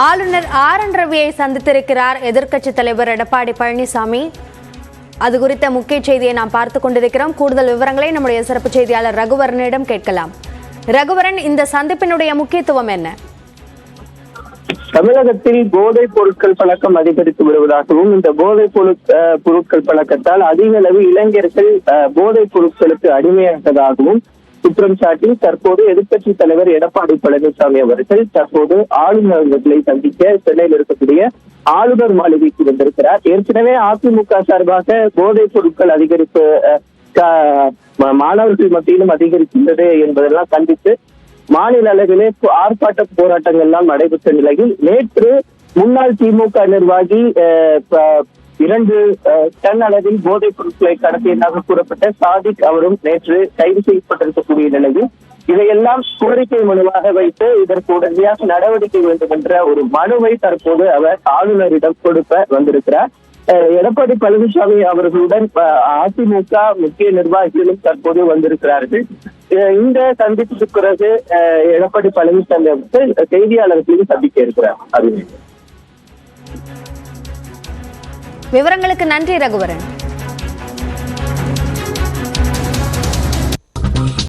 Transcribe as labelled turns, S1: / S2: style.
S1: ஆளுநர் ஆர்.என். ரவியை சந்தித்திருக்கிறார் எதிர்க்கட்சி தலைவர் எடப்பாடி பழனிசாமி. அது குறித்த முக்கிய செய்தியை நாம் பார்த்துக் கொண்டிருக்கிறோம். கூடுதல் விவரங்களை நம்முடைய சிறப்பு செய்தியாளர் ரகுவரனிடம் கேட்கலாம். ரகுவரன், இந்த சந்திப்பினுடைய முக்கியத்துவம் என்ன?
S2: தமிழகத்தில் போதைப் பொருட்கள் பழக்கம் அதிகரித்து வருவதாகவும், இந்த போதைப் பொருட்கள் பழக்கத்தால் அதிக அளவு இளைஞர்கள் போதைப் பொருட்களுக்கு அடிமையானதாகவும் குற்றம் சாட்டி தற்போது எதிர்க்கட்சி தலைவர் எடப்பாடி பழனிசாமி அவர்கள் தற்போது ஆளுநர்களை சந்திக்க சென்னையில் இருக்கக்கூடிய ஆளுநர் மாளிகைக்கு வந்திருக்கிறார். ஏற்கனவே அதிமுக சார்பாக போதைப் பொருட்கள் அதிகரிப்பு மாணவர்கள் மத்தியிலும் அதிகரிக்கின்றது என்பதெல்லாம் கண்டித்து மாநில அளவிலே ஆர்ப்பாட்ட போராட்டங்கள் எல்லாம் நடைபெற்ற நிலையில் நேற்று முன்னாள் திமுக நிர்வாகி 2 டன் அளவில் போதைப் பொருட்களை கடத்தியதாக கூறப்பட்ட சாதிக் அவரும் நேற்று கைது செய்யப்பட்டிருக்கக்கூடிய நிலையில் இதையெல்லாம் கோரிக்கை மனுவாக வைத்து இதற்கு உடனடியாக நடவடிக்கை வேண்டும் என்ற ஒரு மனுவை தற்போது அவர் ஆளுநரிடம் கொடுக்க வந்திருக்கிறார். எடப்பாடி பழனிசாமி அவர்களுடன் அதிமுக முக்கிய நிர்வாகிகளும் தற்போது வந்திருக்கிறார்கள். இந்த சந்திப்புக்கு பிறகு எடப்பாடி பழனிசாமி அவர்கள் செய்தியாளர்களையும் சந்திக்க இருக்கிறார்.
S1: விவரங்களுக்கு நன்றி ரகுவரன்.